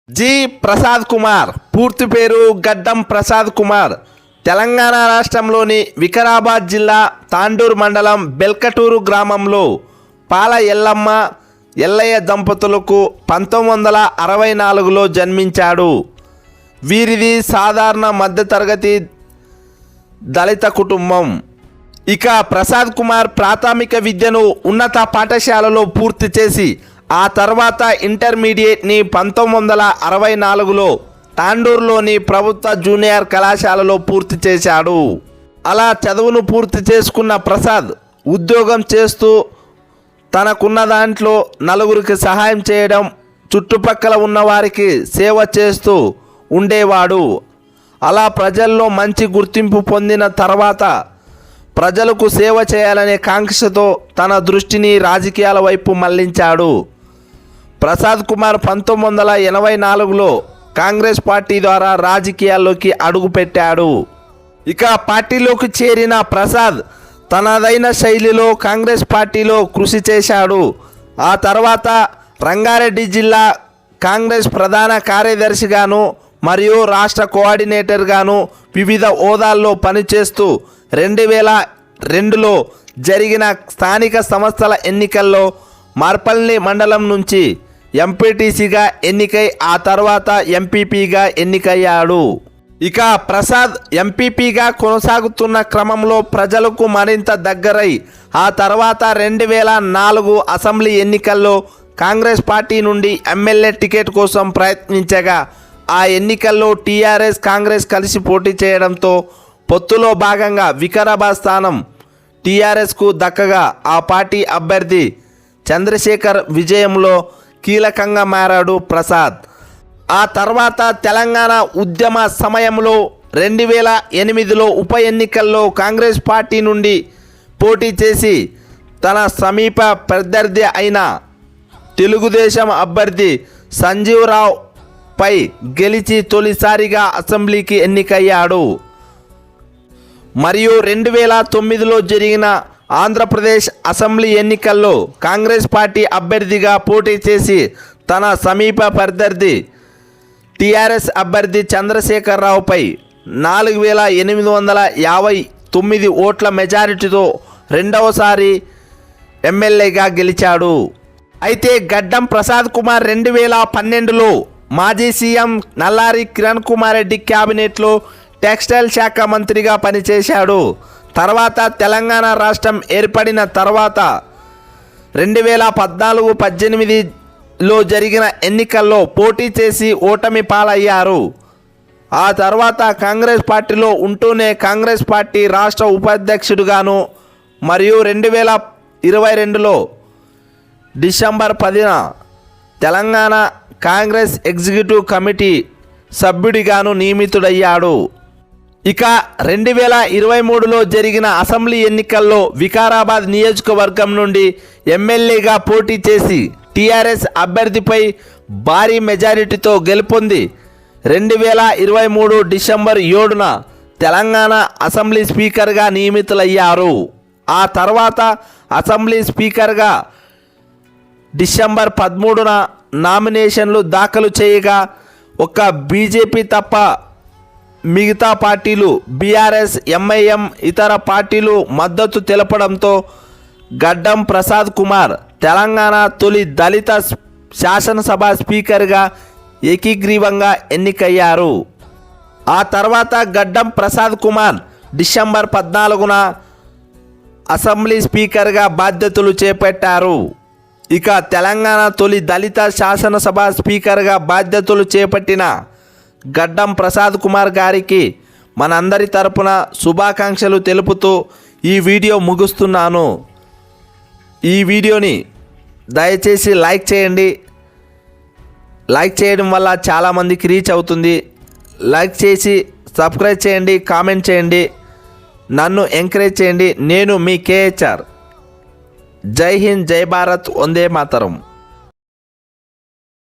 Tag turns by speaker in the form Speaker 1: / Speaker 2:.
Speaker 1: G Prasad Kumar పూర్తి పేరు గడ్డం ప్రసాద్ కుమార్ తెలంగాణ రాష్ట్రంలోని వికారాబాద్ జిల్లా తాండూరు మండలం బెల్కటూరు గ్రామంలో పాల ఎల్లమ్మ ఎల్లయ్య దంపతులకు 1964లో జన్మించాడు. వీరిది సాధారణ మధ్యతరగతి దళిత కుటుంబం. ఇక ప్రసాద్ కుమార్ ప్రాథమిక విద్యను ఉన్నత పాఠశాలలో పూర్తి చేసి ఆ తర్వాత ఇంటర్మీడియట్ని 1964లో తాండూరులోని ప్రభుత్వ జూనియర్ కళాశాలలో పూర్తి చేశాడు. అలా చదువును పూర్తి చేసుకున్న ప్రసాద్ ఉద్యోగం చేస్తూ తనకున్న దాంట్లో నలుగురికి సహాయం చేయడం, చుట్టుపక్కల ఉన్నవారికి సేవ చేస్తూ ఉండేవాడు. అలా ప్రజల్లో మంచి గుర్తింపు పొందిన తర్వాత ప్రజలకు సేవ చేయాలనే కాంక్షతో తన దృష్టిని రాజకీయాల వైపు మళ్లించాడు. ప్రసాద్ కుమార్ 1984లో కాంగ్రెస్ పార్టీ ద్వారా రాజకీయాల్లోకి అడుగుపెట్టాడు. ఇక పార్టీలోకి చేరిన ప్రసాద్ తనదైన శైలిలో కాంగ్రెస్ పార్టీలో కృషి చేశాడు. ఆ తర్వాత రంగారెడ్డి జిల్లా కాంగ్రెస్ ప్రధాన కార్యదర్శిగాను మరియు రాష్ట్ర కోఆర్డినేటర్గాను వివిధ హోదాల్లో పనిచేస్తూ 2002లో జరిగిన స్థానిక సంస్థల ఎన్నికల్లో మార్పల్లి మండలం నుంచి ఎంపీటీసీగా ఎన్నికై ఆ తర్వాత ఎంపీపీగా ఎన్నికయ్యాడు. ఇక ప్రసాద్ ఎంపీపీగా కొనసాగుతున్న క్రమంలో ప్రజలకు మరింత దగ్గరై ఆ తర్వాత 2004 అసెంబ్లీ ఎన్నికల్లో కాంగ్రెస్ పార్టీ నుండి ఎమ్మెల్యే టికెట్ కోసం ప్రయత్నించగా ఆ ఎన్నికల్లో టీఆర్ఎస్ కాంగ్రెస్ కలిసి పోటీ చేయడంతో పొత్తులో భాగంగా వికారాబాద్ స్థానం టీఆర్ఎస్కు దక్కగా ఆ పార్టీ అభ్యర్థి చంద్రశేఖర్ విజయంలో కీలకంగా మారాడు ప్రసాద్. ఆ తర్వాత తెలంగాణ ఉద్యమ సమయంలో 2008లో ఉప ఎన్నికల్లో కాంగ్రెస్ పార్టీ నుండి పోటీ చేసి తన సమీప ప్రత్యర్థి అయిన తెలుగుదేశం అభ్యర్థి సంజీవ్ రావు పై గెలిచి తొలిసారిగా అసెంబ్లీకి ఎన్నికయ్యాడు. మరియు 2009లో జరిగిన ఆంధ్రప్రదేశ్ అసెంబ్లీ ఎన్నికల్లో కాంగ్రెస్ పార్టీ అభ్యర్థిగా పోటీ చేసి తన సమీప ప్రత్యర్థి టీఆర్ఎస్ అభ్యర్థి చంద్రశేఖర్ రావుపై 4859 ఓట్ల మెజారిటీతో రెండవసారి ఎమ్మెల్యేగా గెలిచాడు. అయితే గడ్డం ప్రసాద్ కుమార్ 2012లో మాజీ సీఎం నల్లారి కిరణ్ కుమార్ రెడ్డి క్యాబినెట్లో టెక్స్టైల్ శాఖ మంత్రిగా పనిచేశాడు. తర్వాత తెలంగాణ రాష్ట్రం ఏర్పడిన తర్వాత 2014-18లో జరిగిన ఎన్నికల్లో పోటీ చేసి ఓటమి పాలయ్యారు. ఆ తర్వాత కాంగ్రెస్ పార్టీలో ఉంటూనే కాంగ్రెస్ పార్టీ రాష్ట్ర ఉపాధ్యక్షుడిగాను మరియు 2022లో డిసెంబర్ 10న తెలంగాణ కాంగ్రెస్ ఎగ్జిక్యూటివ్ కమిటీ సభ్యుడిగాను నియమితుడయ్యాడు. ఇక 2023లో జరిగిన అసెంబ్లీ ఎన్నికల్లో వికారాబాద్ నియోజకవర్గం నుండి ఎమ్మెల్యేగా పోటీ చేసి టీఆర్ఎస్ అభ్యర్థిపై భారీ మెజారిటీతో గెలుపొంది 2023 డిసెంబర్ 7న తెలంగాణ అసెంబ్లీ స్పీకర్గా నియమితులయ్యారు. ఆ తర్వాత అసెంబ్లీ స్పీకర్గా డిసెంబర్ 13న నామినేషన్లు దాఖలు చేయగా ఒక్క బీజేపీ తప్ప మిగతా పార్టీలు బీఆర్ఎస్, ఎంఐఎం ఇతర పార్టీలు మద్దతు తెలపడంతో గడ్డం ప్రసాద్ కుమార్ తెలంగాణ తొలి దళిత శాసనసభ స్పీకర్గా ఏకీగ్రీవంగా ఎన్నికయ్యారు. ఆ తర్వాత గడ్డం ప్రసాద్ కుమార్ డిసెంబర్ 14న అసెంబ్లీ స్పీకర్గా బాధ్యతలు చేపట్టారు. ఇక తెలంగాణ తొలి దళిత శాసనసభ స్పీకర్గా బాధ్యతలు చేపట్టిన గడ్డం ప్రసాద్ కుమార్ గారికి మనందరి తరపున శుభాకాంక్షలు తెలుపుతూ ఈ వీడియో ముగిస్తున్నాను. ఈ వీడియోని దయచేసి లైక్ చేయండి. లైక్ చేయడం వల్ల చాలామందికి రీచ్ అవుతుంది. లైక్ చేసి సబ్స్క్రైబ్ చేయండి, కామెంట్ చేయండి, నన్ను ఎంకరేజ్ చేయండి. నేను మీ కేహెచ్ఆర్. జై హింద్, జై భారత్, వందే మాతరం.